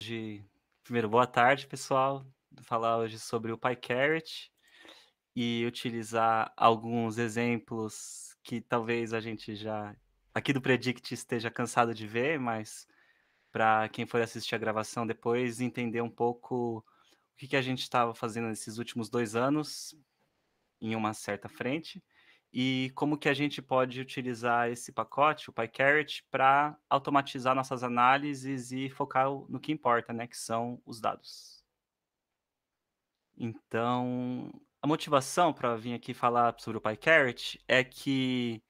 De primeiro, boa tarde, pessoal. Vou falar hoje sobre o PyCaret e utilizar alguns exemplos que talvez a gente já aqui do Predict esteja cansado de ver, mas para quem for assistir a gravação depois entender um pouco o que a gente estava fazendo nesses últimos 2 anos em uma certa frente, e como que a gente pode utilizar esse pacote, o PyCaret, para automatizar nossas análises e focar no que importa, né, que são os dados. Então, a motivação para vir aqui falar sobre o PyCaret é que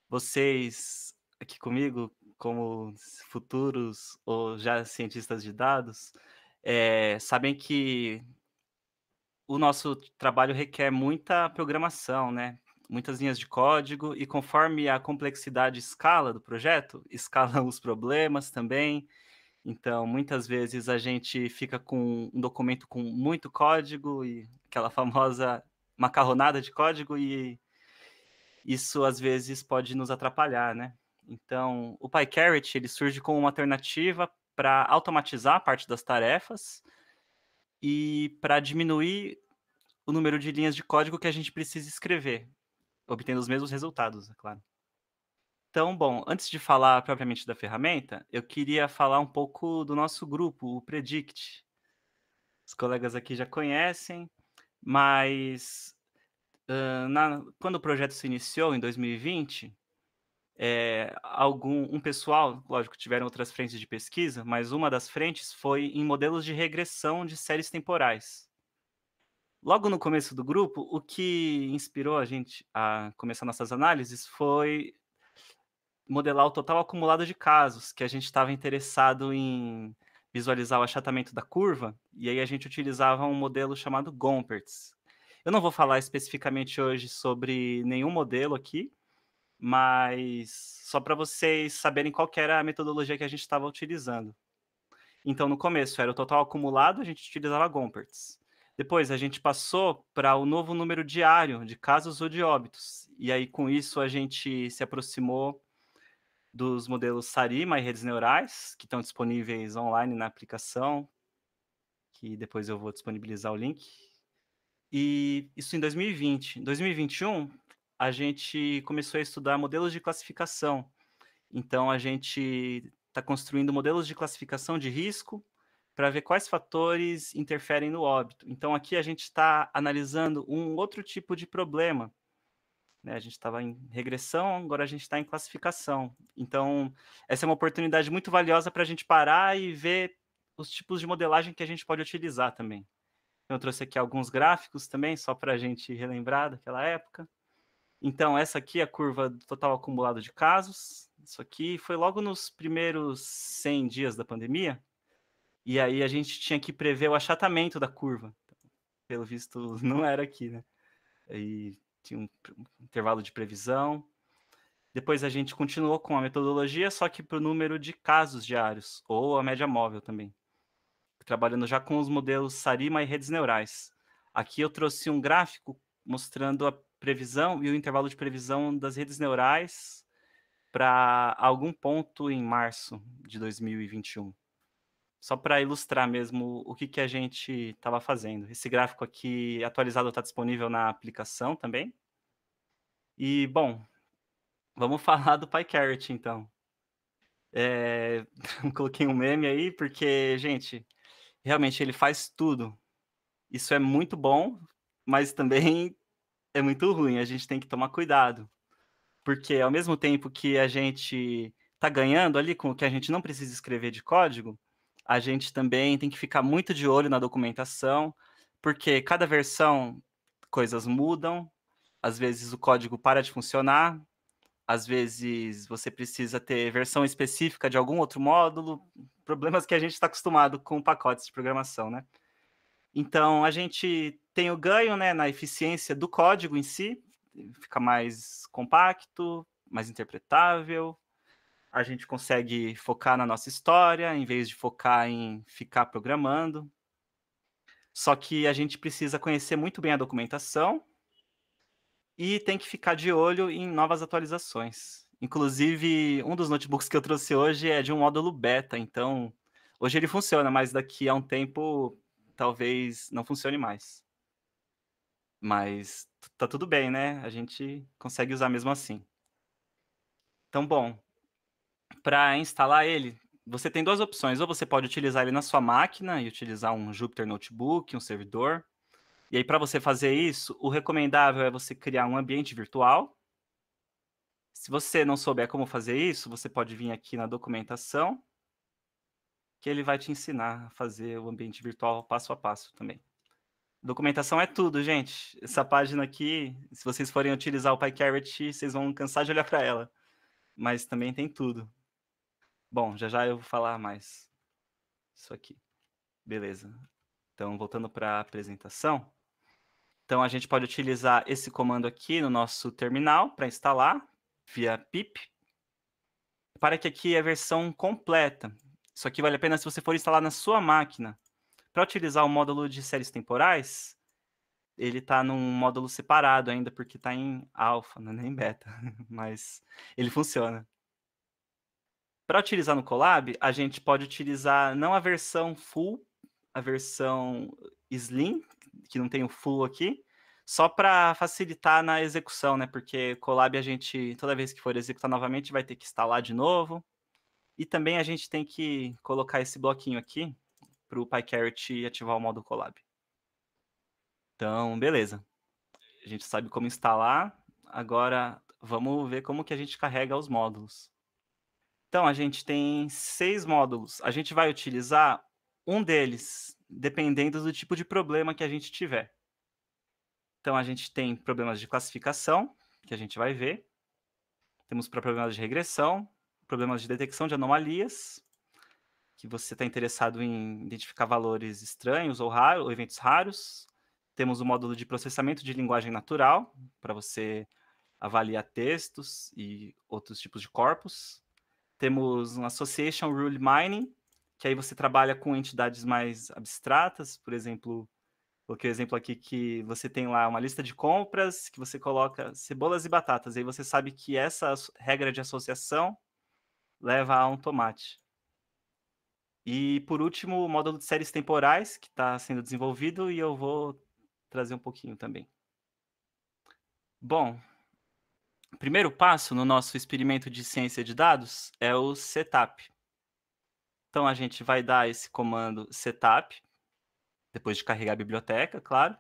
vocês aqui comigo, como futuros ou já cientistas de dados, sabem que o nosso trabalho requer muita programação, né, muitas linhas de código e conforme a complexidade escala do projeto, escalam os problemas também. Então, muitas vezes a gente fica com um documento com muito código e aquela famosa macarronada de código e isso às vezes pode nos atrapalhar, né. Então, o PyCaret ele surge como uma alternativa para automatizar a parte das tarefas e para diminuir o número de linhas de código que a gente precisa escrever, obtendo os mesmos resultados, é claro. Então, bom, antes de falar propriamente da ferramenta, eu queria falar um pouco do nosso grupo, o Predict. Os colegas aqui já conhecem, mas, quando o projeto se iniciou em 2020, um pessoal, lógico, tiveram outras frentes de pesquisa, mas uma das frentes foi em modelos de regressão de séries temporais. Logo no começo do grupo, o que inspirou a gente a começar nossas análises foi modelar o total acumulado de casos, que a gente estava interessado em visualizar o achatamento da curva, e aí a gente utilizava um modelo chamado Gompertz. Eu não vou falar especificamente hoje sobre nenhum modelo aqui, mas só para vocês saberem qual que era a metodologia que a gente estava utilizando. Então, no começo era o total acumulado, a gente utilizava Gompertz. Depois a gente passou para o novo número diário de casos ou de óbitos. E aí, com isso, a gente se aproximou dos modelos Sarima e redes neurais, que estão disponíveis online na aplicação, que depois eu vou disponibilizar o link. E isso em 2020. Em 2021, a gente começou a estudar modelos de classificação. Então, a gente está construindo modelos de classificação de risco para ver quais fatores interferem no óbito. Então, aqui a gente está analisando um outro tipo de problema, né? A gente estava em regressão, agora a gente está em classificação. Então, essa é uma oportunidade muito valiosa para a gente parar e ver os tipos de modelagem que a gente pode utilizar também. Então, eu trouxe aqui alguns gráficos também, só para a gente relembrar daquela época. Então, essa aqui é a curva do total acumulado de casos. Isso aqui foi logo nos primeiros 100 dias da pandemia. E aí a gente tinha que prever o achatamento da curva. Pelo visto, não era aqui, né? E tinha um intervalo de previsão. Depois a gente continuou com a metodologia, só que para o número de casos diários, ou a média móvel também, trabalhando já com os modelos Sarima e redes neurais. Aqui eu trouxe um gráfico mostrando a previsão e o intervalo de previsão das redes neurais para algum ponto em março de 2021. Só para ilustrar mesmo o que a gente estava fazendo. Esse gráfico aqui atualizado está disponível na aplicação também. E, bom, vamos falar do PyCaret então. Eh, coloquei um meme aí, porque, gente, realmente ele faz tudo. Isso é muito bom, mas também é muito ruim, a gente tem que tomar cuidado, porque ao mesmo tempo que a gente tá ganhando ali com o que a gente não precisa escrever de código, a gente também tem que ficar muito de olho na documentação, porque cada versão coisas mudam, às vezes o código para de funcionar, às vezes você precisa ter versão específica de algum outro módulo, problemas que a gente está acostumado com pacotes de programação, né. Então a gente tem o ganho, né, na eficiência do código em si, fica mais compacto, mais interpretável, a gente consegue focar na nossa história, em vez de focar em ficar programando. Só que a gente precisa conhecer muito bem a documentação e tem que ficar de olho em novas atualizações. Inclusive, um dos notebooks que eu trouxe hoje é de um módulo beta, então Hoje ele funciona, mas daqui a um tempo talvez não funcione mais. Mas tá tudo bem, né, a gente consegue usar mesmo assim. Então bom, para instalar ele, você tem 2 opções, ou você pode utilizar ele na sua máquina e utilizar um Jupyter Notebook, um servidor. E aí para você fazer isso, o recomendável é você criar um ambiente virtual. Se você não souber como fazer isso, você pode vir aqui na documentação, que ele vai te ensinar a fazer o ambiente virtual passo a passo também. Documentação é tudo, gente. Essa página aqui, se vocês forem utilizar o PyCarrot, vocês vão cansar de olhar para ela, mas também tem tudo. Bom, já já eu vou falar mais isso aqui. Beleza. Então, voltando para a apresentação. Então, a gente pode utilizar esse comando aqui no nosso terminal para instalar, via pip. Para que aqui é a versão completa. Isso aqui vale a pena se você for instalar na sua máquina. Para utilizar o módulo de séries temporais, ele está num módulo separado ainda, porque está em alfa, não é nem beta, mas ele funciona. Para utilizar no Colab, a gente pode utilizar não a versão full, a versão slim, que não tem o full aqui, só para facilitar na execução, né? Porque Colab a gente, toda vez que for executar novamente, vai ter que instalar de novo. E também a gente tem que colocar esse bloquinho aqui para o PyCarrot ativar o modo Colab. Então, beleza. A gente sabe como instalar. Agora, vamos ver como que a gente carrega os módulos. Então, a gente tem 6 módulos. A gente vai utilizar um deles, dependendo do tipo de problema que a gente tiver. Então, a gente tem problemas de classificação, que a gente vai ver. Temos problemas de regressão, problemas de detecção de anomalias, que você está interessado em identificar valores estranhos ou raros, ou eventos raros. Temos o módulo de processamento de linguagem natural, para você avaliar textos e outros tipos de corpos. Temos um Association Rule Mining, que aí você trabalha com entidades mais abstratas, por exemplo, coloquei o exemplo aqui que você tem lá uma lista de compras, que você coloca cebolas e batatas, e aí você sabe que essa regra de associação leva a um tomate. E por último, o módulo de séries temporais, que está sendo desenvolvido, e eu vou trazer um pouquinho também. Bom, o primeiro passo no nosso experimento de ciência de dados é o setup. Então a gente vai dar esse comando setup, depois de carregar a biblioteca, claro.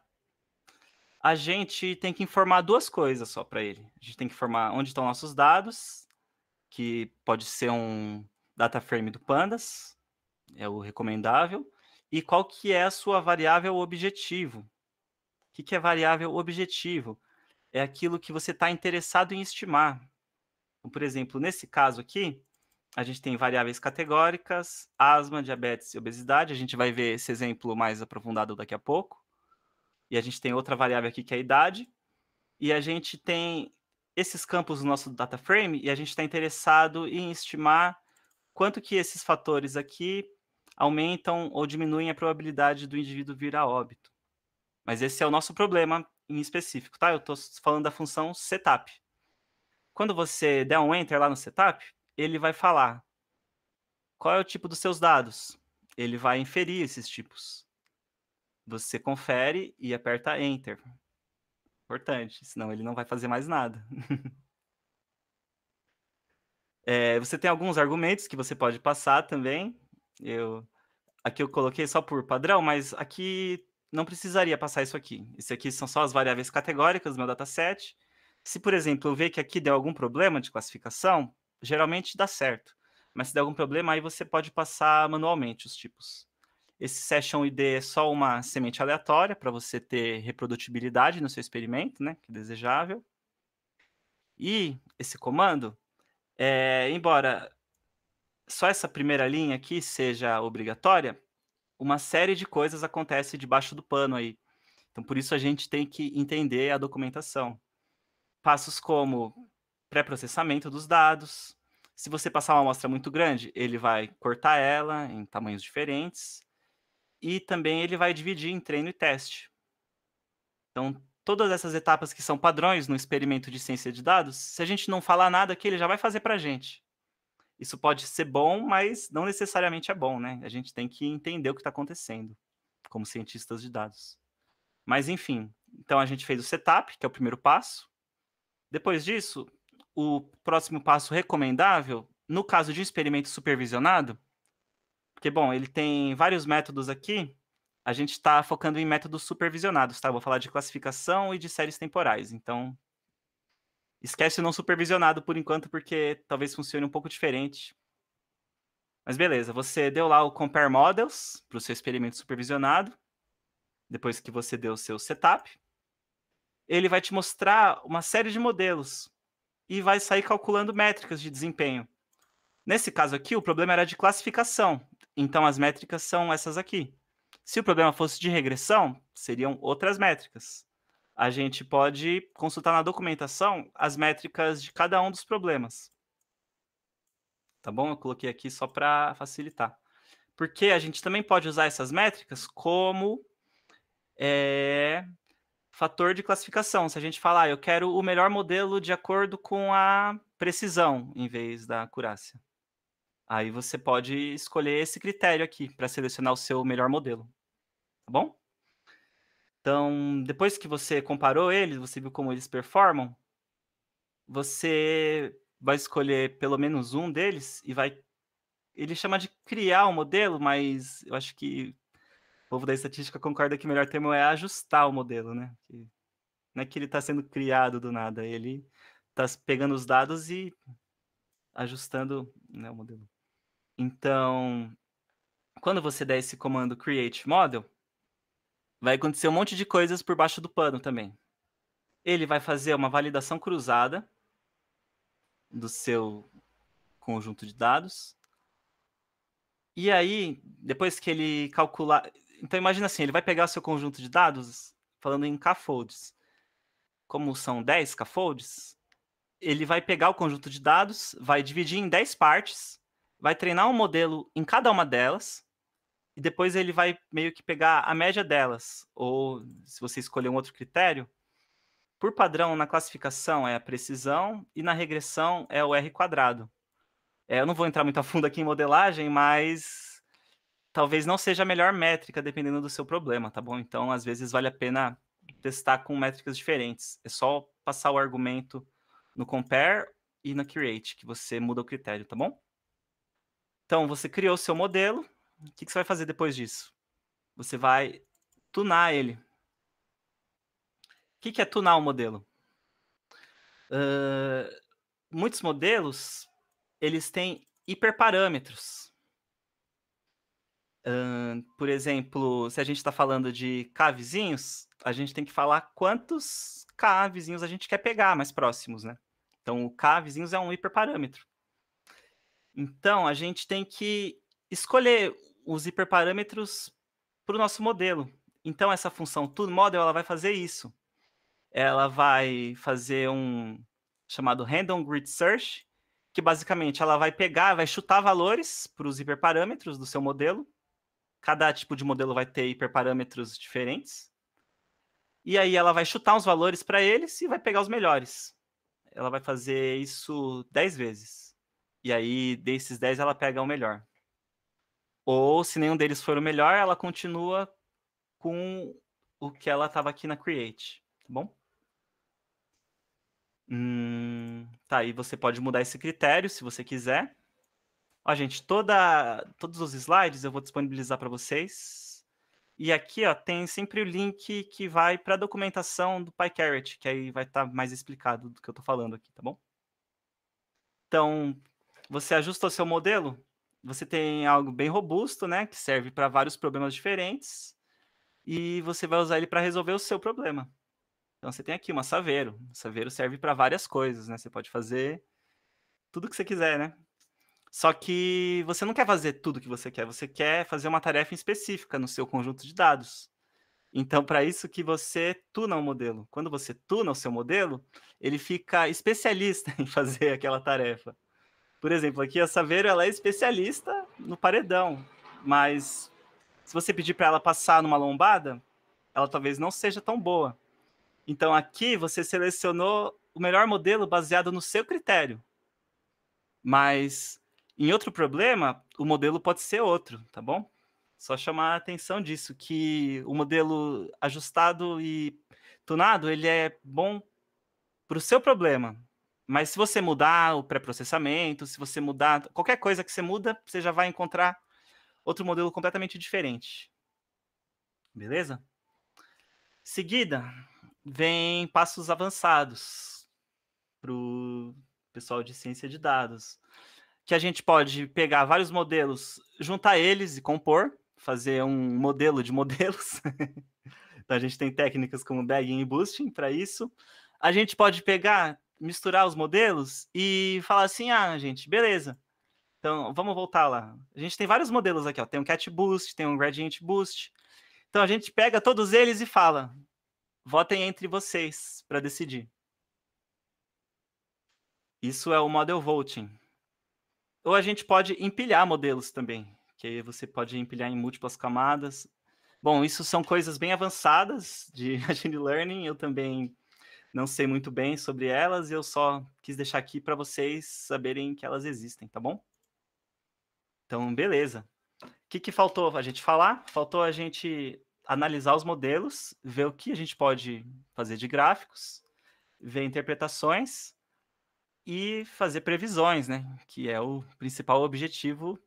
A gente tem que informar 2 coisas só para ele. A gente tem que informar onde estão nossos dados, que pode ser um data frame do pandas, é o recomendável, e qual que é a sua variável objetivo. O que que é variável objetivo? É aquilo que você está interessado em estimar. Então, por exemplo, nesse caso aqui, a gente tem variáveis categóricas, asma, diabetes e obesidade. A gente vai ver esse exemplo mais aprofundado daqui a pouco. E a gente tem outra variável aqui que é a idade. E a gente tem esses campos no nosso data frame e a gente está interessado em estimar quanto que esses fatores aqui aumentam ou diminuem a probabilidade do indivíduo vir a óbito. Mas esse é o nosso problema em específico, tá? Eu estou falando da função setup. Quando você der um enter lá no setup, ele vai falar qual é o tipo dos seus dados. Ele vai inferir esses tipos. Você confere e aperta enter. Importante, senão ele não vai fazer mais nada. Você tem alguns argumentos que você pode passar também. Aqui eu coloquei só por padrão, mas aqui não precisaria passar isso aqui. Esse aqui são só as variáveis categóricas do meu dataset. Se, por exemplo, eu ver que aqui deu algum problema de classificação, geralmente dá certo. Mas se der algum problema, aí você pode passar manualmente os tipos. Esse session ID é só uma semente aleatória para você ter reprodutibilidade no seu experimento, né, que é desejável. E esse comando, embora só essa primeira linha aqui seja obrigatória, uma série de coisas acontece debaixo do pano aí. Então, por isso a gente tem que entender a documentação. Passos como pré-processamento dos dados. Se você passar uma amostra muito grande, ele vai cortar ela em tamanhos diferentes. E também ele vai dividir em treino e teste. Então, todas essas etapas que são padrões no experimento de ciência de dados, se a gente não falar nada aqui, ele já vai fazer para a gente. Isso pode ser bom, mas não necessariamente é bom, né? A gente tem que entender o que está acontecendo, como cientistas de dados. Mas enfim, então a gente fez o setup, que é o primeiro passo. Depois disso, o próximo passo recomendável, no caso de um experimento supervisionado, porque, bom, ele tem vários métodos aqui, a gente está focando em métodos supervisionados, tá? Eu vou falar de classificação e de séries temporais, então esquece o não supervisionado por enquanto, porque talvez funcione um pouco diferente. Mas beleza, você deu lá o compare models para o seu experimento supervisionado, depois que você deu o seu setup. Ele vai te mostrar uma série de modelos e vai sair calculando métricas de desempenho. Nesse caso aqui, o problema era de classificação, então as métricas são essas aqui. Se o problema fosse de regressão, seriam outras métricas. A gente pode consultar na documentação as métricas de cada um dos problemas. Tá bom? Eu coloquei aqui só para facilitar. Porque a gente também pode usar essas métricas como fator de classificação. Se a gente falar, eu quero o melhor modelo de acordo com a precisão, em vez da acurácia. Aí você pode escolher esse critério aqui para selecionar o seu melhor modelo, tá bom? Então, depois que você comparou eles, você viu como eles performam, você vai escolher pelo menos um deles e vai. Ele chama de criar o modelo, mas eu acho que o povo da estatística concorda que o melhor termo é ajustar o modelo, né? Não é que ele está sendo criado do nada, ele está pegando os dados e ajustando, né, o modelo. Então, quando você der esse comando create model, vai acontecer um monte de coisas por baixo do pano também. Ele vai fazer uma validação cruzada do seu conjunto de dados. E aí, depois que ele calcular. Então, imagina assim: ele vai pegar o seu conjunto de dados, falando em k-folds. Como são 10 k-folds, ele vai pegar o conjunto de dados, vai dividir em 10 partes, vai treinar um modelo em cada uma delas, e depois ele vai meio que pegar a média delas. Ou, se você escolher um outro critério, por padrão, na classificação é a precisão e na regressão é o R quadrado. Eu não vou entrar muito a fundo aqui em modelagem, mas talvez não seja a melhor métrica dependendo do seu problema, tá bom? Então, às vezes, vale a pena testar com métricas diferentes. É só passar o argumento no compare e na create, que você muda o critério, tá bom? Então, você criou o seu modelo. O que você vai fazer depois disso? Você vai tunar ele. O que é tunar o modelo? Muitos modelos, eles têm hiperparâmetros. Por exemplo, se a gente está falando de K vizinhos, a gente tem que falar quantos K vizinhos a gente quer pegar mais próximos, né? Então, o K vizinhos é um hiperparâmetro. Então, a gente tem que escolher os hiperparâmetros para o nosso modelo. Então, essa função toModel, ela vai fazer isso. Ela vai fazer um chamado Random Grid Search, que basicamente ela vai pegar, vai chutar valores para os hiperparâmetros do seu modelo. Cada tipo de modelo vai ter hiperparâmetros diferentes. E aí ela vai chutar uns valores para eles e vai pegar os melhores. Ela vai fazer isso 10 vezes. E aí, desses 10, ela pega o melhor. Ou, se nenhum deles for o melhor, ela continua com o que ela estava aqui na create, tá bom? Tá, e você pode mudar esse critério se você quiser. Ó, gente, todos os slides eu vou disponibilizar para vocês. E aqui, ó, tem sempre o link que vai para a documentação do PyCaret, que aí vai estar mais explicado do que eu estou falando aqui, tá bom? Então, você ajusta o seu modelo, você tem algo bem robusto, né, que serve para vários problemas diferentes, e você vai usar ele para resolver o seu problema. Então, você tem aqui uma Saveiro. Saveiro serve para várias coisas, né? Você pode fazer tudo que você quiser, né? Só que você não quer fazer tudo que você quer fazer uma tarefa específica no seu conjunto de dados. Então, para isso que você tuna o modelo. Quando você tuna o seu modelo, ele fica especialista em fazer aquela tarefa. Por exemplo, aqui a Saveiro, ela é especialista no paredão, mas se você pedir para ela passar numa lombada, ela talvez não seja tão boa. Então, aqui você selecionou o melhor modelo baseado no seu critério. Mas Em outro problema, o modelo pode ser outro, tá bom? Só chamar a atenção disso, que o modelo ajustado e tunado, ele é bom para o seu problema. Mas se você mudar o pré-processamento, se você mudar qualquer coisa que você muda, você já vai encontrar outro modelo completamente diferente. Beleza? Seguida, vem passos avançados para o pessoal de ciência de dados, que a gente pode pegar vários modelos, juntar eles e compor, fazer um modelo de modelos. Então a gente tem técnicas como bagging e boosting para isso. A gente pode pegar, misturar os modelos e falar assim: ah, gente, beleza. Então vamos voltar lá. A gente tem vários modelos aqui, ó. Tem um cat boost, tem um gradient boost. Então a gente pega todos eles e fala: votem entre vocês para decidir. Isso é o model voting. Ou a gente pode empilhar modelos também, que aí você pode empilhar em múltiplas camadas. Bom, isso são coisas bem avançadas de machine learning. Eu também não sei muito bem sobre elas, eu só quis deixar aqui para vocês saberem que elas existem, tá bom? Então, beleza. O que faltou a gente falar? Faltou a gente analisar os modelos, ver o que a gente pode fazer de gráficos, ver interpretações e fazer previsões, né? Que é o principal objetivo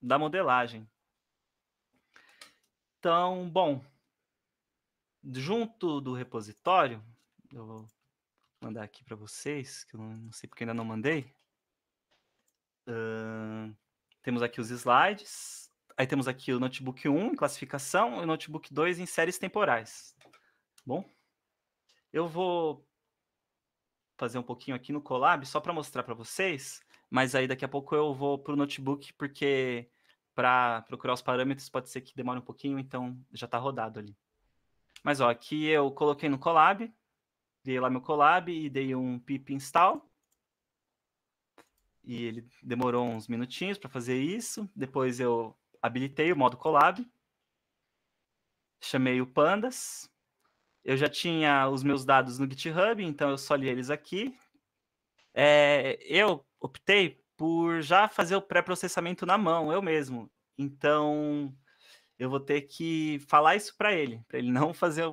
da modelagem. Então, bom, junto do repositório, eu vou mandar aqui para vocês, que eu não sei porque ainda não mandei. Temos aqui os slides. Aí temos aqui o notebook 1 em classificação e o notebook 2 em séries temporais. Bom, eu vou fazer um pouquinho aqui no Colab só para mostrar para vocês, mas aí daqui a pouco eu vou para o notebook, porque para procurar os parâmetros pode ser que demore um pouquinho, então já está rodado ali. Mas ó, aqui eu coloquei no Colab, criei lá meu Colab e dei um pip install. E ele demorou uns minutinhos para fazer isso. Depois eu habilitei o modo Colab. Chamei o Pandas. Eu já tinha os meus dados no GitHub, então eu só li eles aqui. Eu optei por já fazer o pré-processamento na mão, eu mesmo. Então, eu vou ter que falar isso para ele não fazer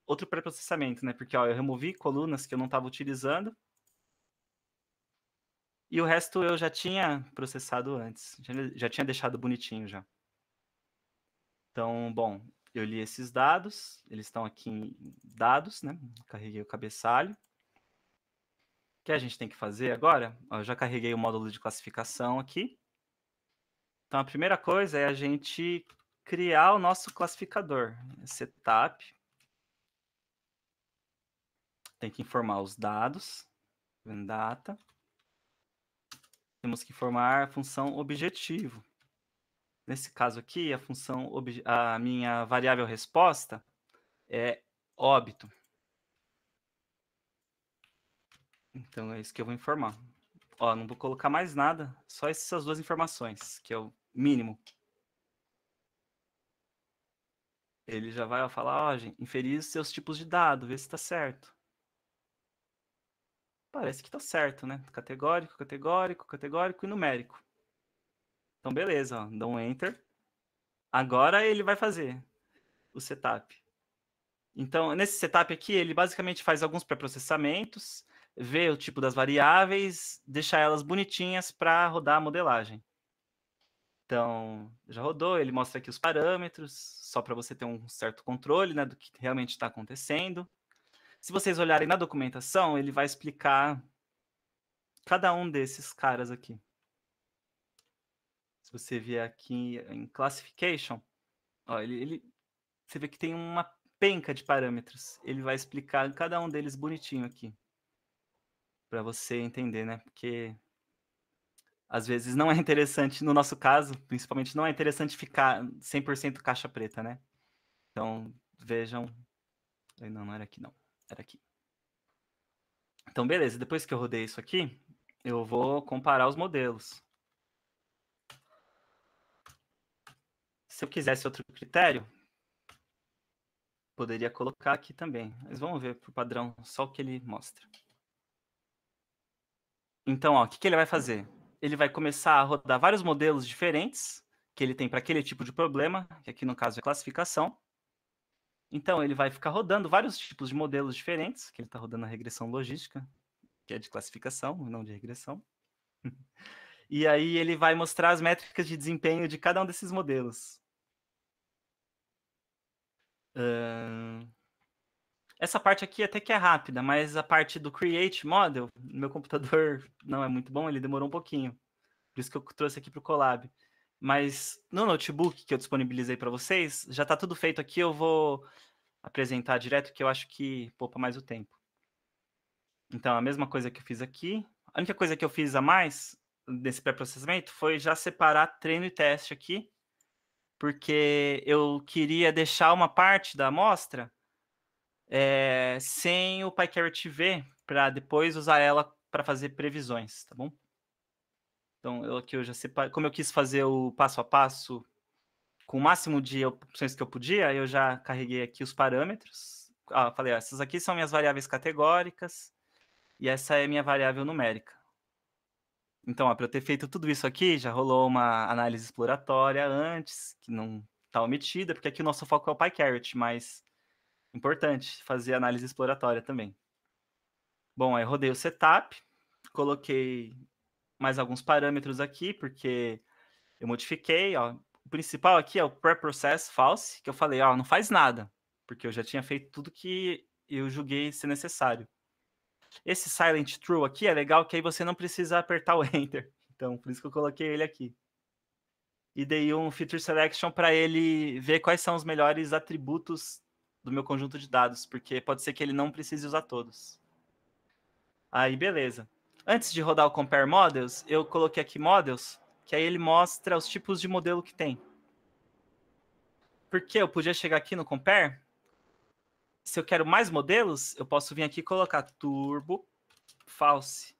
outro pré-processamento, né? Porque ó, eu removi colunas que eu não estava utilizando. E o resto eu já tinha processado antes. Já tinha deixado bonitinho já. Então, bom, eu li esses dados, eles estão aqui em dados, né? Carreguei o cabeçalho. O que a gente tem que fazer agora? Eu já carreguei o módulo de classificação aqui. Então, a primeira coisa é a gente criar o nosso classificador. Setup. Tem que informar os dados. Data. Temos que informar a função objetivo. Nesse caso aqui, a minha variável resposta é óbito. Então, é isso que eu vou informar. Ó, não vou colocar mais nada, só essas duas informações, que é o mínimo. Ele já vai falar, ó, gente, inferir os seus tipos de dado, ver se está certo. Parece que está certo, né? Categórico, categórico, categórico e numérico. Então, beleza, ó, dá um Enter. Agora ele vai fazer o setup. Então, nesse setup aqui, ele basicamente faz alguns pré-processamentos, vê o tipo das variáveis, deixa elas bonitinhas para rodar a modelagem. Então, já rodou, ele mostra aqui os parâmetros, só para você ter um certo controle, né, do que realmente está acontecendo. Se vocês olharem na documentação, ele vai explicar cada um desses caras aqui. Se você vier aqui em Classification, ó, você vê que tem uma penca de parâmetros. Ele vai explicar cada um deles bonitinho aqui, para você entender, né? Porque às vezes não é interessante, no nosso caso, principalmente, não é interessante ficar 100% caixa preta, né? Então, vejam. Não, não era aqui, não. Era aqui. Então, beleza. Depois que eu rodei isso aqui, eu vou comparar os modelos. Se eu quisesse outro critério, poderia colocar aqui também. Mas vamos ver por padrão só o que ele mostra. Então, ó, o que ele vai fazer? ele vai começar a rodar vários modelos diferentes que ele tem para aquele tipo de problema, que aqui no caso é classificação. Então ele vai ficar rodando vários tipos de modelos diferentes, que ele está rodando a regressão logística, que é de classificação, não de regressão. E aí ele vai mostrar as métricas de desempenho de cada um desses modelos. Essa parte aqui até que é rápida, mas a parte do Create Model, no meu computador não é muito bom, ele demorou um pouquinho. Por isso que eu trouxe aqui para o Colab. Mas no notebook que eu disponibilizei para vocês, já está tudo feito aqui, eu vou apresentar direto, que eu acho que poupa mais o tempo. Então, a mesma coisa que eu fiz aqui. A única coisa que eu fiz a mais nesse pré-processamento foi já separar treino e teste aqui, porque eu queria deixar uma parte da amostra sem o PyCarrot V, para depois usar ela para fazer previsões, tá bom? Então, aqui eu já separei. Como eu quis fazer o passo a passo com o máximo de opções que eu podia, eu já carreguei aqui os parâmetros. Falei, essas aqui são minhas variáveis categóricas e essa é minha variável numérica. Então, para eu ter feito tudo isso aqui, já rolou uma análise exploratória antes, que não está omitida, porque aqui o nosso foco é o PyCarrot, mas importante fazer análise exploratória também. Bom, aí rodei o setup, coloquei mais alguns parâmetros aqui, porque eu modifiquei, ó. O principal aqui é o preprocess false, que eu falei, ó, não faz nada, porque eu já tinha feito tudo que eu julguei ser necessário. Esse silent true aqui é legal, que aí você não precisa apertar o enter. Então, por isso que eu coloquei ele aqui. E dei um feature selection para ele ver quais são os melhores atributos do meu conjunto de dados, porque pode ser que ele não precise usar todos. Aí, beleza. Antes de rodar o Compare Models, eu coloquei aqui Models, que aí ele mostra os tipos de modelo que tem. Porque eu podia chegar aqui no Compare, se eu quero mais modelos, eu posso vir aqui e colocar Turbo False.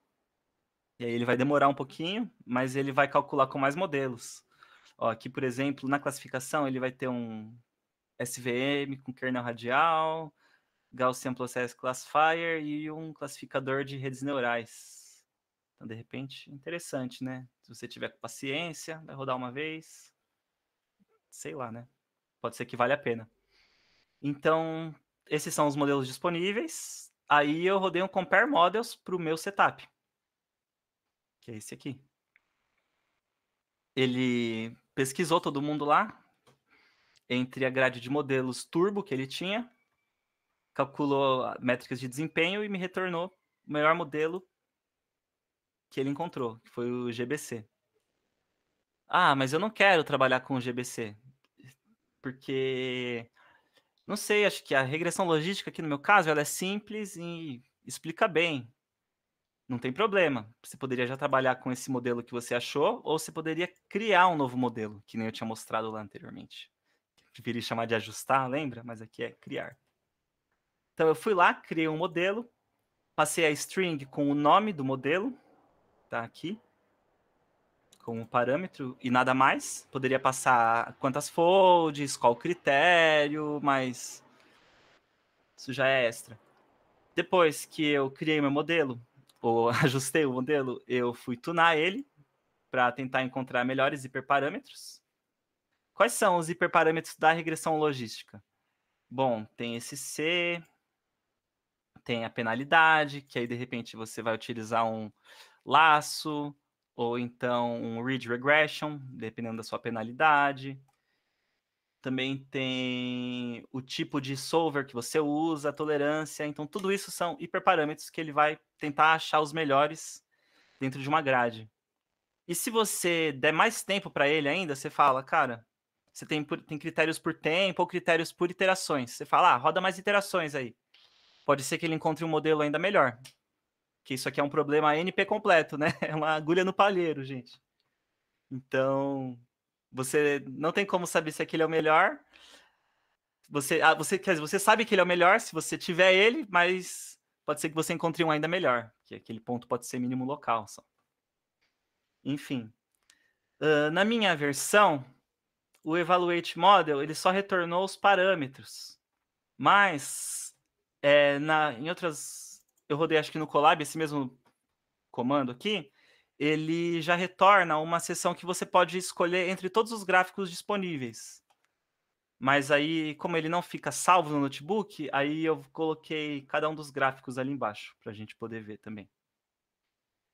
E aí ele vai demorar um pouquinho, mas ele vai calcular com mais modelos. Ó, aqui, por exemplo, na classificação, ele vai ter um SVM com kernel radial, Gaussian Process Classifier e um classificador de redes neurais. Então, de repente, interessante, né? Se você tiver paciência, vai rodar uma vez. Sei lá, né? Pode ser que vale a pena. Então, esses são os modelos disponíveis. Aí eu rodei um Compare Models para o meu setup, que é esse aqui. Ele pesquisou todo mundo lá, entre a grade de modelos turbo que ele tinha, calculou métricas de desempenho e me retornou o melhor modelo que ele encontrou, que foi o GBC. Ah, mas eu não quero trabalhar com o GBC, porque, não sei, acho que a regressão logística aqui no meu caso, ela é simples e explica bem. Não tem problema. Você poderia já trabalhar com esse modelo que você achou, ou você poderia criar um novo modelo, que nem eu tinha mostrado lá anteriormente. Preferia chamar de ajustar, lembra? Mas aqui é criar. Então eu fui lá, criei um modelo, passei a string com o nome do modelo, tá aqui, como parâmetro, e nada mais. Poderia passar quantas folds, qual critério, mas isso já é extra. Depois que eu criei meu modelo, ou ajustei o modelo, eu fui tunar ele para tentar encontrar melhores hiperparâmetros. Quais são os hiperparâmetros da regressão logística? Bom, tem esse C, tem a penalidade, que aí de repente você vai utilizar um laço, ou então um ridge regression, dependendo da sua penalidade. Também tem o tipo de solver que você usa, a tolerância. Então, tudo isso são hiperparâmetros que ele vai tentar achar os melhores dentro de uma grade. E se você der mais tempo para ele ainda, você fala, cara, você tem critérios por tempo ou critérios por iterações. Você fala, roda mais iterações aí. Pode ser que ele encontre um modelo ainda melhor. Que isso aqui é um problema NP completo, né? É uma agulha no palheiro, gente. Então, você não tem como saber se aquele é o melhor. Quer dizer, você sabe que ele é o melhor se você tiver ele, mas pode ser que você encontre um ainda melhor, que aquele ponto pode ser mínimo local só. Enfim. Na minha versão, o Evaluate Model ele só retornou os parâmetros. Mas, em outras... Eu rodei, acho que no Colab, esse mesmo comando aqui, ele já retorna uma seção que você pode escolher entre todos os gráficos disponíveis. Mas aí, como ele não fica salvo no notebook, aí eu coloquei cada um dos gráficos ali embaixo, para a gente poder ver também.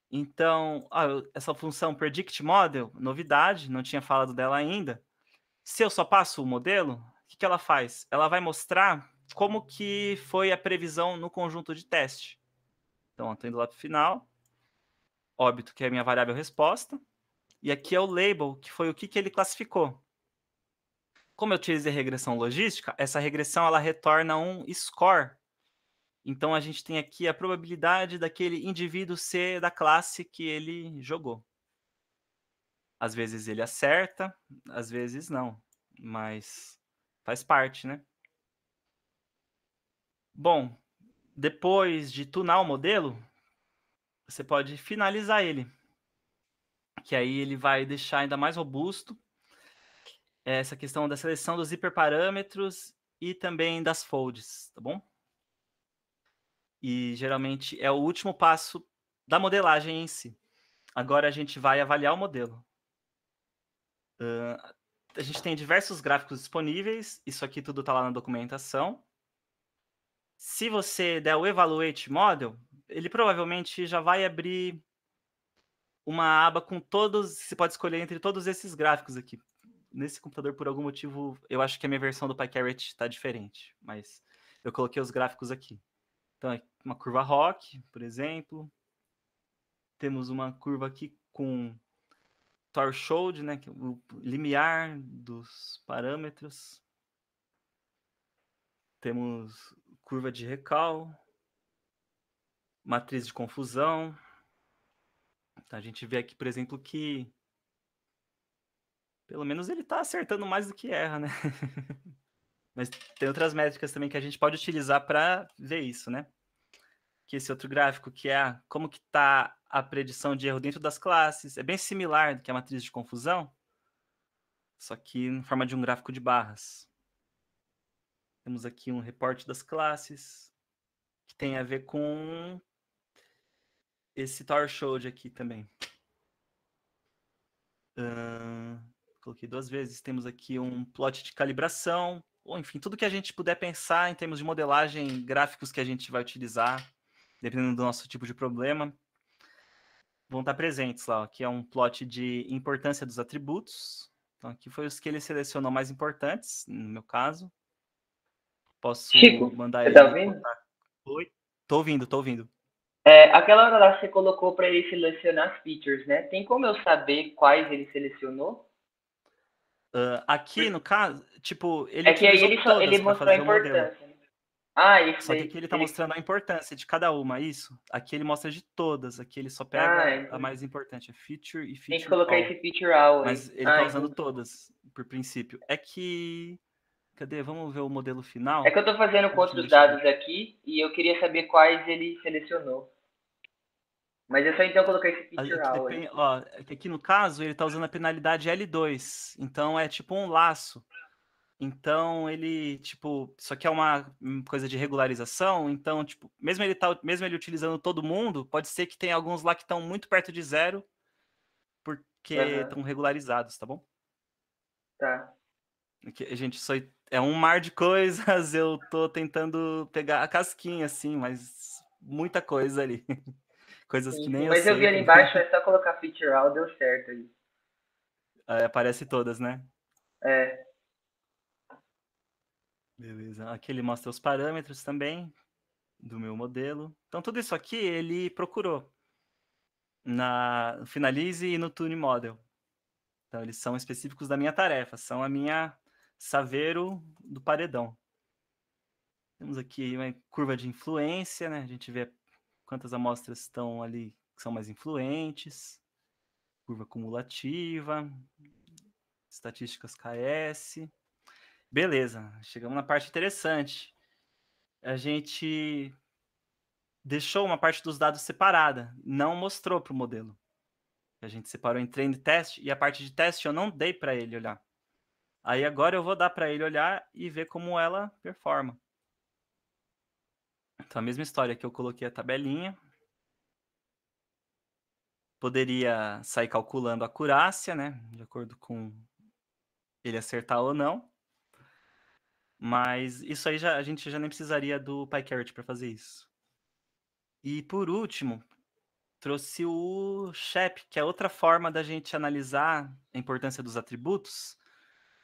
Então, essa função predict model, novidade, não tinha falado dela ainda. Se eu só passo o modelo, o que ela faz? Ela vai mostrar como que foi a previsão no conjunto de teste. Então, estou indo lá para o final, óbito, que é a minha variável resposta, e aqui é o label, que foi o que ele classificou. Como eu utilizei regressão logística, essa regressão ela retorna um score. Então, a gente tem aqui a probabilidade daquele indivíduo ser da classe que ele jogou. Às vezes ele acerta, às vezes não, mas faz parte, né? Bom, depois de tunar o modelo, você pode finalizar ele, que aí ele vai deixar ainda mais robusto essa questão da seleção dos hiperparâmetros e também das folds, tá bom? E geralmente é o último passo da modelagem em si. Agora a gente vai avaliar o modelo. A gente tem diversos gráficos disponíveis, isso aqui tudo está lá na documentação. Se você der o Evaluate Model, ele provavelmente já vai abrir uma aba com todos, você pode escolher entre todos esses gráficos aqui. Nesse computador, por algum motivo, eu acho que a minha versão do PyCaret está diferente, mas eu coloquei os gráficos aqui. Então, é uma curva ROC, por exemplo. Temos uma curva aqui com threshold, né, que é o limiar dos parâmetros. Temos curva de recal, matriz de confusão. Então, a gente vê aqui, por exemplo, que pelo menos ele está acertando mais do que erra, né? Mas tem outras métricas também que a gente pode utilizar para ver isso, né? Que esse outro gráfico, que é como que está a predição de erro dentro das classes. É bem similar do que a matriz de confusão, só que em forma de um gráfico de barras. Temos aqui um reporte das classes, que tem a ver com esse threshold aqui também. Coloquei 2 vezes. Temos aqui um plot de calibração, ou enfim, tudo que a gente puder pensar em termos de modelagem, gráficos que a gente vai utilizar, dependendo do nosso tipo de problema, vão estar presentes lá. Aqui é um plot de importância dos atributos. Então, aqui foi os que ele selecionou mais importantes, no meu caso. Posso Chico, mandar você tá ele ouvindo? botar. Oi? Tô ouvindo, tô ouvindo. Aquela hora lá você colocou para ele selecionar as features, né? Tem como eu saber quais ele selecionou? Aqui, no caso, tipo, ele É que aí utilizou ele todas para mostrou a fazer o modelo. importância, né? Ah, isso Só que daí. aqui ele está mostrando a importância de cada uma, isso. Aqui ele mostra de todas, aqui ele só Ah, pega a entendi. mais importante, é feature e Tem que feature colocar esse all. feature all aí. Mas ele Ah, está usando entendi. todas, por princípio. É que... Cadê? Vamos ver o modelo É que final. eu tô fazendo com Deixa eu outros ver. dados aqui e eu queria saber quais ele selecionou. Mas é só então colocar esse feature Aqui, all aí. depende, ó, aqui no caso ele está usando a penalidade L2. Então é tipo um laço. Então ele, tipo, isso aqui é uma coisa de regularização, então, tipo, mesmo ele utilizando todo mundo, pode ser que tenha alguns lá que estão muito perto de zero, porque Aham, estão regularizados, tá bom? tá. Gente, isso aí é um mar de coisas, eu tô tentando pegar a casquinha, assim, mas muita coisa ali. Coisas que Sim, nem sim. eu Mas eu vi sei ali também. embaixo, é só colocar feature all, deu certo aí. Aparece todas, né? É. Beleza. Aqui ele mostra os parâmetros também do meu modelo. Então, tudo isso aqui ele procurou na Finalize e no Tune Model. Então, eles são específicos da minha tarefa, são a minha saveiro do paredão. Temos aqui uma curva de influência, né? A gente vê quantas amostras estão ali que são mais influentes, curva cumulativa, estatísticas KS. Beleza, chegamos na parte interessante. A gente deixou uma parte dos dados separada, não mostrou para o modelo. A gente separou em treino e teste, e a parte de teste eu não dei para ele olhar. Aí agora eu vou dar para ele olhar e ver como ela performa. Então a mesma história que eu coloquei a tabelinha. Poderia sair calculando a acurácia, né, de acordo com ele acertar ou não, mas isso aí a gente já nem precisaria do PyCarrot para fazer isso. E por último, trouxe o SHAP, que é outra forma da gente analisar a importância dos atributos,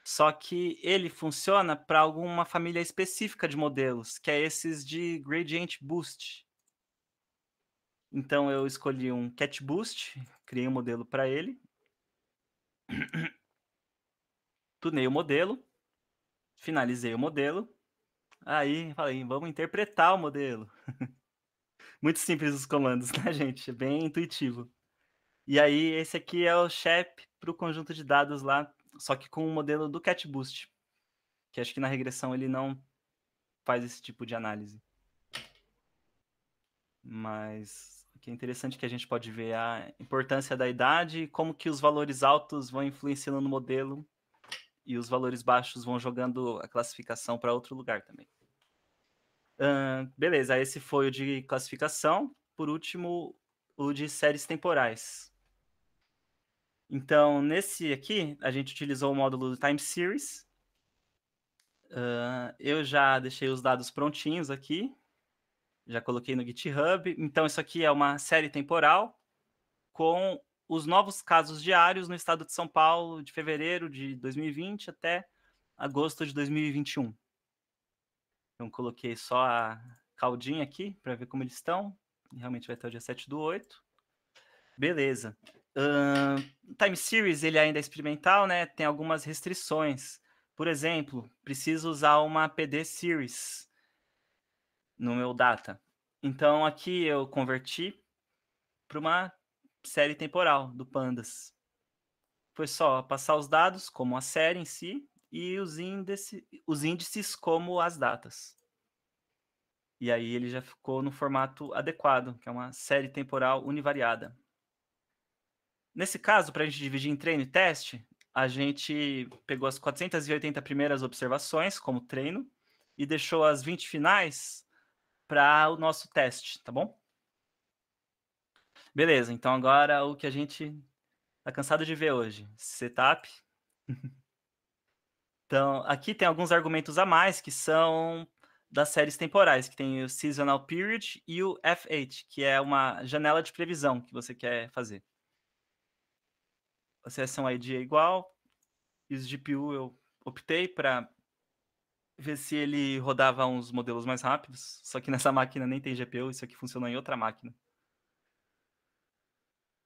só que ele funciona para alguma família específica de modelos, que é esses de Gradient Boost. Então eu escolhi um Cat Boost, criei um modelo para ele, tunei o modelo, finalizei o modelo, aí falei: "Vamos interpretar o modelo". Muito simples os comandos, né, gente? É bem intuitivo. E aí esse aqui é o SHAP para o conjunto de dados lá, só que com o modelo do Cat Boost, que acho que na regressão ele não faz esse tipo de análise. Mas o que é interessante é que a gente pode ver a importância da idade e como que os valores altos vão influenciando no modelo e os valores baixos vão jogando a classificação para outro lugar também. Beleza, esse foi o de classificação. Por último, o de séries temporais. Então, nesse aqui, a gente utilizou o módulo do Time Series. Eu já deixei os dados prontinhos aqui, já coloquei no GitHub. Então, isso aqui é uma série temporal com os novos casos diários no estado de São Paulo, de fevereiro de 2020 até agosto de 2021. Então, coloquei só a caldinha aqui para ver como eles estão. Realmente vai até o dia 7/8. Beleza. Time Series, ele ainda é experimental, né? Tem algumas restrições. Por exemplo, preciso usar uma PD Series no meu data. Então, aqui eu converti para uma série temporal do Pandas. Foi só passar os dados, como a série em si, e os índices como as datas. E aí ele já ficou no formato adequado, que é uma série temporal univariada. Nesse caso, para a gente dividir em treino e teste, a gente pegou as 480 primeiras observações como treino e deixou as 20 finais para o nosso teste, tá bom? Beleza, então agora o que a gente tá cansado de ver hoje, setup. Então, aqui tem alguns argumentos a mais que são das séries temporais, que tem o seasonal period e o F8, que é uma janela de previsão que você quer fazer. A sessão ID é igual, e os GPU eu optei para ver se ele rodava uns modelos mais rápidos, só que nessa máquina nem tem GPU, isso aqui funcionou em outra máquina.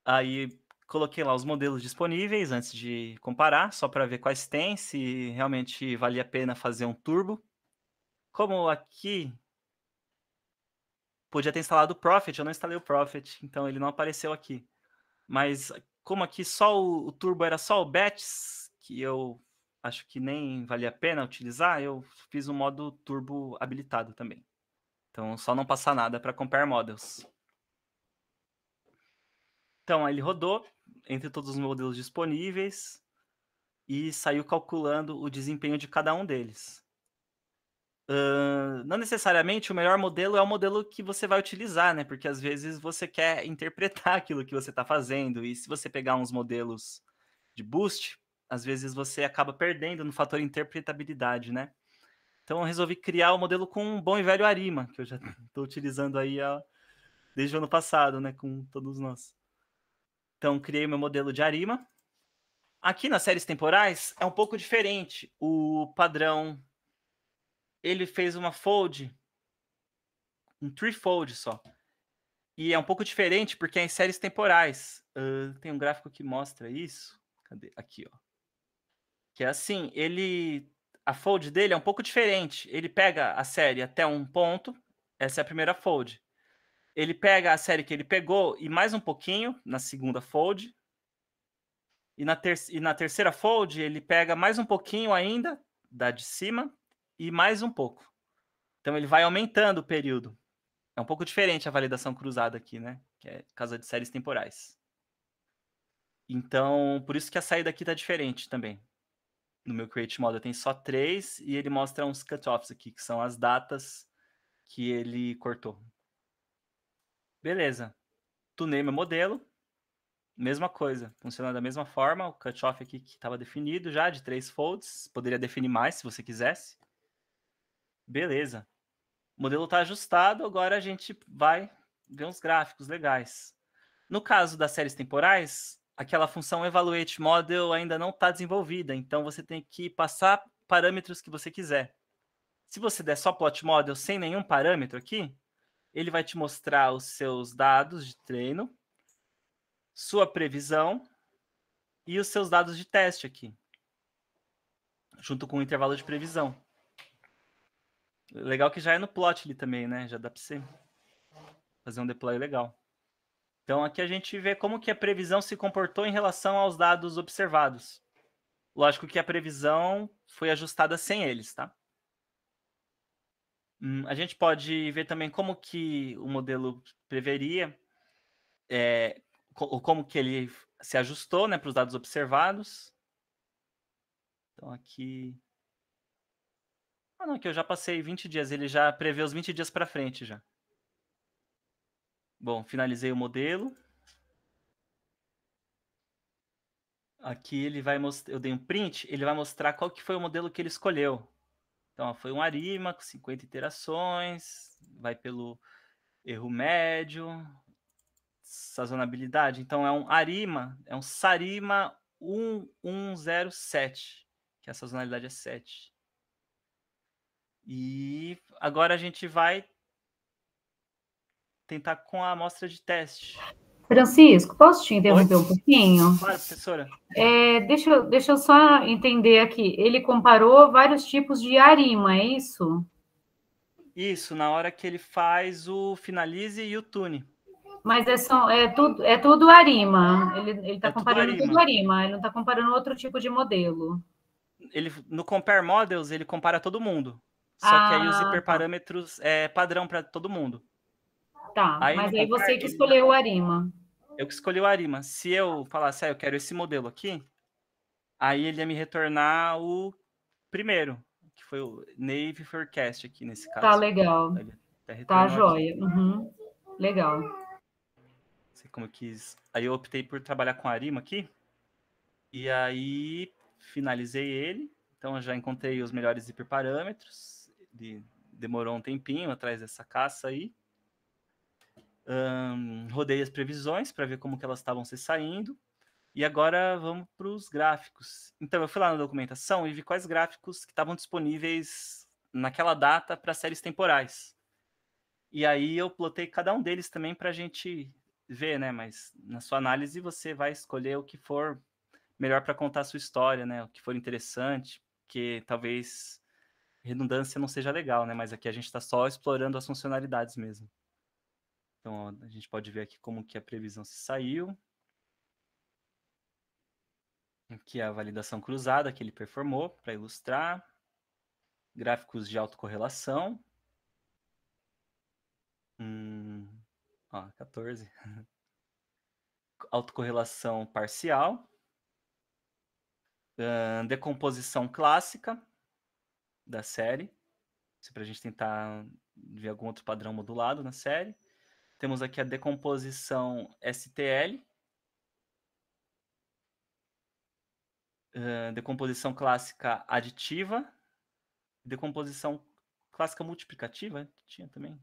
Aí coloquei lá os modelos disponíveis antes de comparar, só para ver quais tem, se realmente valia a pena fazer um turbo. Como aqui podia ter instalado o Prophet, eu não instalei o Prophet, então ele não apareceu aqui. Mas como aqui só o turbo era só o Bets, que eu acho que nem valia a pena utilizar, eu fiz um modo turbo habilitado também. Então só não passar nada para compare models. Então ele rodou entre todos os modelos disponíveis e saiu calculando o desempenho de cada um deles. Não necessariamente o melhor modelo é o modelo que você vai utilizar, né? Porque às vezes você quer interpretar aquilo que você está fazendo, e se você pegar uns modelos de boost, às vezes você acaba perdendo no fator interpretabilidade, né? Então eu resolvi criar o modelo com um bom e velho Arima, que eu já estou utilizando aí desde o ano passado, né? Com todos nós. Então criei meu modelo de Arima. Aqui nas séries temporais é um pouco diferente. O padrão, ele fez uma fold, um threefold só. E é um pouco diferente porque é em séries temporais. Tem um gráfico que mostra isso. Cadê? Aqui, ó. Que é assim, a fold dele é um pouco diferente. Ele pega a série até um ponto, essa é a primeira fold. Ele pega a série que ele pegou e mais um pouquinho na segunda fold. E na terceira fold ele pega mais um pouquinho ainda da de cima e mais um pouco. Então ele vai aumentando o período. É um pouco diferente a validação cruzada aqui, né? Que é casa de séries temporais. Então, por isso que a saída aqui tá diferente também. No meu Create Model tem só 3 e ele mostra uns cutoffs aqui, que são as datas que ele cortou. Beleza. Tunei meu modelo. Mesma coisa, funciona da mesma forma, o cutoff aqui que estava definido já, de 3 folds, poderia definir mais se você quisesse. Beleza. O modelo está ajustado, agora a gente vai ver uns gráficos legais. No caso das séries temporais, aquela função Evaluate Model ainda não está desenvolvida, então você tem que passar parâmetros que você quiser. Se você der só Plot Model sem nenhum parâmetro aqui, ele vai te mostrar os seus dados de treino, sua previsão e os seus dados de teste aqui, junto com o intervalo de previsão. Legal que já é no plot ali também, né? Já dá para você fazer um deploy legal. Então aqui a gente vê como que a previsão se comportou em relação aos dados observados. Lógico que a previsão foi ajustada sem eles, tá? A gente pode ver também como que o modelo preveria, como que ele se ajustou, né, para os dados observados. Então aqui... Ah, não, aqui eu já passei 20 dias, ele já prevê os 20 dias para frente já. Bom, finalizei o modelo. Aqui ele vai mostrar, eu dei um print, ele vai mostrar qual que foi o modelo que ele escolheu. Então, ó, foi um ARIMA com 50 iterações, vai pelo erro médio, sazonabilidade. Então, é um ARIMA, é um SARIMA 1107, que a sazonalidade é 7. E agora a gente vai tentar com a amostra de teste. Francisco, posso te interromper um pouquinho? Claro, professora. Deixa eu só entender aqui. Ele comparou vários tipos de ARIMA, é isso? Isso, na hora que ele faz o finalize e o tune. Mas é tudo ARIMA. Ele está comparando tudo ARIMA, ele não está comparando outro tipo de modelo. No Compare Models, ele compara todo mundo. Só que aí os hiperparâmetros é padrão para todo mundo. Tá, mas aí você que escolheu o ARIMA. Eu que escolhi o ARIMA. Se eu falasse, eu quero esse modelo aqui, aí ele ia me retornar o primeiro, que foi o Navy Forecast aqui nesse caso. Tá, legal. Tá, joia. Uhum. Legal. Não sei como eu quis. Aí eu optei por trabalhar com a ARIMA aqui. E aí finalizei ele. Então eu já encontrei os melhores hiperparâmetros. Demorou um tempinho atrás dessa caça aí. Rodei as previsões para ver como que elas estavam se saindo. E agora vamos para os gráficos. Então eu fui lá na documentação e vi quais gráficos que estavam disponíveis naquela data para séries temporais. E aí eu plotei cada um deles também para a gente ver, né? Mas na sua análise você vai escolher o que for melhor para contar a sua história, né? O que for interessante, porque talvez redundância não seja legal, né? Mas aqui a gente está só explorando as funcionalidades mesmo. Então ó, a gente pode ver aqui como que a previsão se saiu. Aqui é a validação cruzada que ele performou para ilustrar. Gráficos de autocorrelação. 14. Autocorrelação parcial. Decomposição clássica da série. Isso para a gente tentar ver algum outro padrão modulado na série. Temos aqui a decomposição STL. Decomposição clássica aditiva. Decomposição clássica multiplicativa. Tinha também.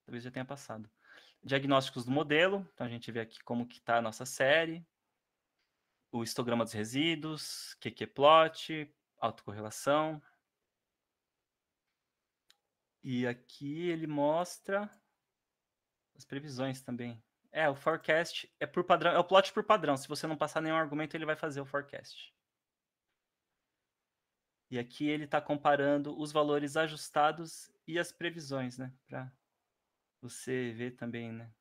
Talvez já tenha passado. Diagnósticos do modelo. Então a gente vê aqui como que está a nossa série. O histograma dos resíduos. QQ-plot. Autocorrelação. E aqui ele mostra as previsões também. O forecast é por padrão, é o plot por padrão. Se você não passar nenhum argumento, ele vai fazer o forecast. E aqui ele está comparando os valores ajustados e as previsões, né? Para você ver também, né?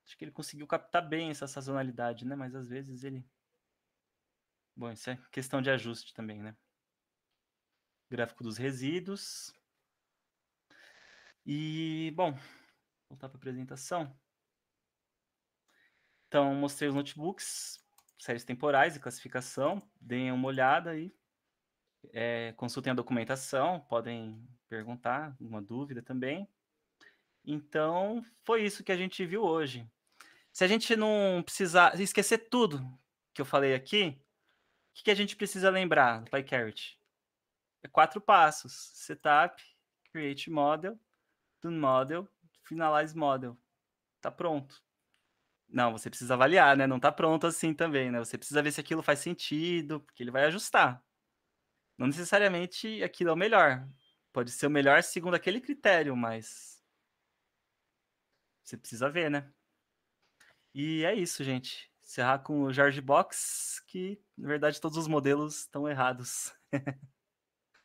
Acho que ele conseguiu captar bem essa sazonalidade, né? Mas às vezes ele... Bom, isso é questão de ajuste também, né? Gráfico dos resíduos. E, bom, voltar para a apresentação. Então, mostrei os notebooks, séries temporais e classificação. Deem uma olhada aí. Consultem a documentação, podem perguntar alguma dúvida também. Então, foi isso que a gente viu hoje. Se a gente não precisar esquecer tudo que eu falei aqui, o que a gente precisa lembrar do PyCaret? É 4 passos: setup, create model, tune model, finalize model. Tá pronto. Não, você precisa avaliar, né? Não tá pronto assim também, né? Você precisa ver se aquilo faz sentido, porque ele vai ajustar. Não necessariamente aquilo é o melhor. Pode ser o melhor segundo aquele critério, mas você precisa ver, né? E é isso, gente. Encerrar com o George Box, que na verdade todos os modelos estão errados.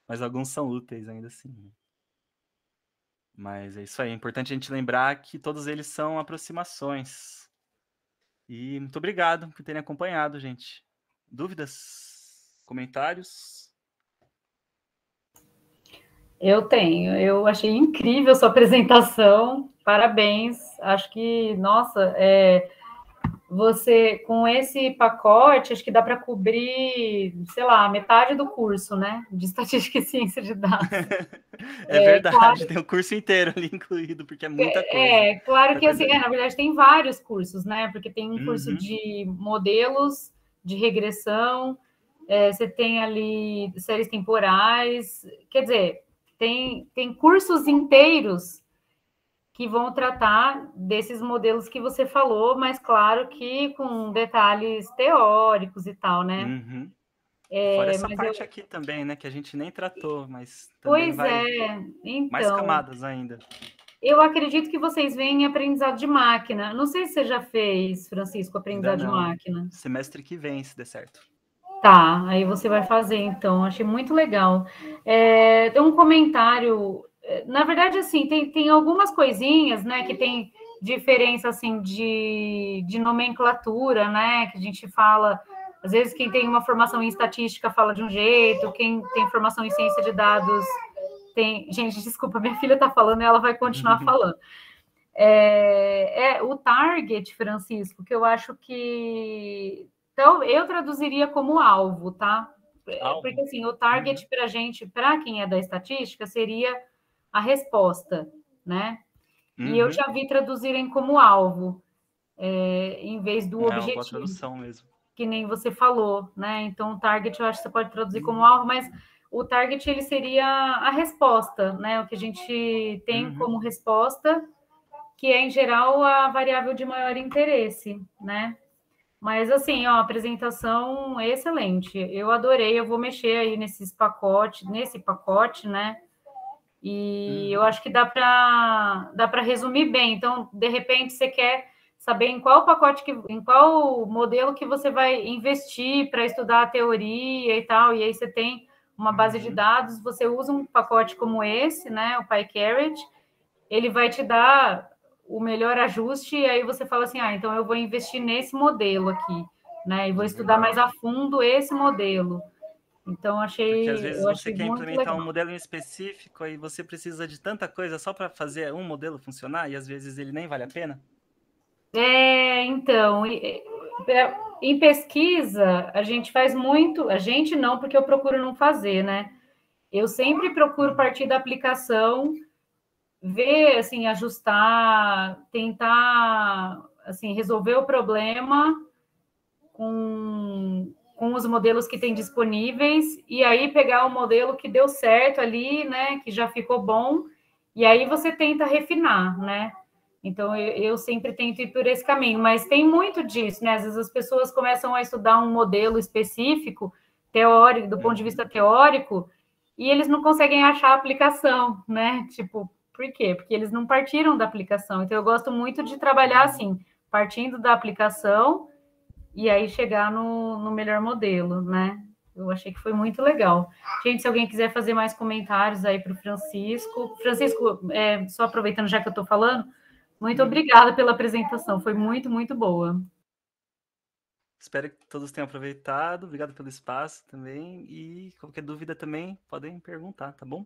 Mas alguns são úteis ainda assim. Mas é isso aí. É importante a gente lembrar que todos eles são aproximações. E muito obrigado por terem acompanhado, gente. Dúvidas? Comentários? Eu tenho. Eu achei incrível sua apresentação. Parabéns. Acho que, nossa, você, com esse pacote, acho que dá para cobrir, sei lá, metade do curso, né? De Estatística e Ciência de Dados. É verdade, claro, tem o curso inteiro ali incluído, porque é muita coisa. claro que, assim, na verdade, tem vários cursos, né? Porque tem um curso Uhum. de modelos, de regressão, você tem ali séries temporais, quer dizer, tem cursos inteiros que vão tratar desses modelos que você falou, mas claro que com detalhes teóricos e tal, né? Uhum. Fora essa Mas parte aqui também, né, que a gente nem tratou, mas também pois vai mais então, camadas ainda. eu acredito que vocês veem em aprendizado de máquina. Não sei se você já fez, Francisco, Ainda aprendizado de não. máquina. Semestre que vem, se der certo. Tá, aí você vai fazer, então. Achei muito legal. Tem um comentário. Na verdade, assim, tem algumas coisinhas, né, que tem diferença, assim, de nomenclatura, né, que a gente fala. Às vezes, quem tem uma formação em estatística fala de um jeito, quem tem formação em ciência de dados tem. Gente, desculpa, minha filha está falando e ela vai continuar falando. O target, Francisco, que eu acho que. Então, eu traduziria como alvo, tá? Porque, assim, o target para a gente, para quem é da estatística, seria a resposta, né? E eu já vi traduzirem como alvo, em vez do É uma boa objetivo, tradução mesmo. que nem você falou, né? Então, o target eu acho que você pode traduzir como alvo, mas o target ele seria a resposta, né? O que a gente tem como resposta, que é, em geral, a variável de maior interesse, né? Mas, assim, ó, apresentação excelente. Eu adorei, eu vou mexer aí nesse pacote, né? E eu acho que dá para resumir bem. Então, de repente, você quer saber em qual pacote, em qual modelo que você vai investir para estudar a teoria e tal, e aí você tem uma base de dados, você usa um pacote como esse, né? O PyCaret, ele vai te dar o melhor ajuste, e aí você fala assim, então eu vou investir nesse modelo aqui, né? E vou estudar mais a fundo esse modelo. Então, Porque às vezes eu você achei quer muito implementar um legal. modelo em específico, aí você precisa de tanta coisa só para fazer um modelo funcionar, e às vezes ele nem vale a pena. Então, em pesquisa, a gente faz muito, a gente não, porque eu procuro não fazer, né? Eu sempre procuro partir da aplicação, ver, assim, ajustar, tentar, assim, resolver o problema com os modelos que tem disponíveis, e aí pegar o modelo que deu certo ali, né, que já ficou bom, e aí você tenta refinar, né? Então, eu sempre tento ir por esse caminho, mas tem muito disso, né? Às vezes as pessoas começam a estudar um modelo específico, teórico, do ponto de vista teórico, e eles não conseguem achar a aplicação, né? Tipo, por quê? Porque eles não partiram da aplicação. Então, eu gosto muito de trabalhar assim, partindo da aplicação e aí chegar no melhor modelo, né? Eu achei que foi muito legal. Gente, se alguém quiser fazer mais comentários aí para o Francisco. Francisco, só aproveitando já que eu estou falando, muito obrigada pela apresentação, foi muito, muito boa. Espero que todos tenham aproveitado. Obrigado pelo espaço também. E qualquer dúvida também podem perguntar, tá bom?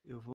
Eu vou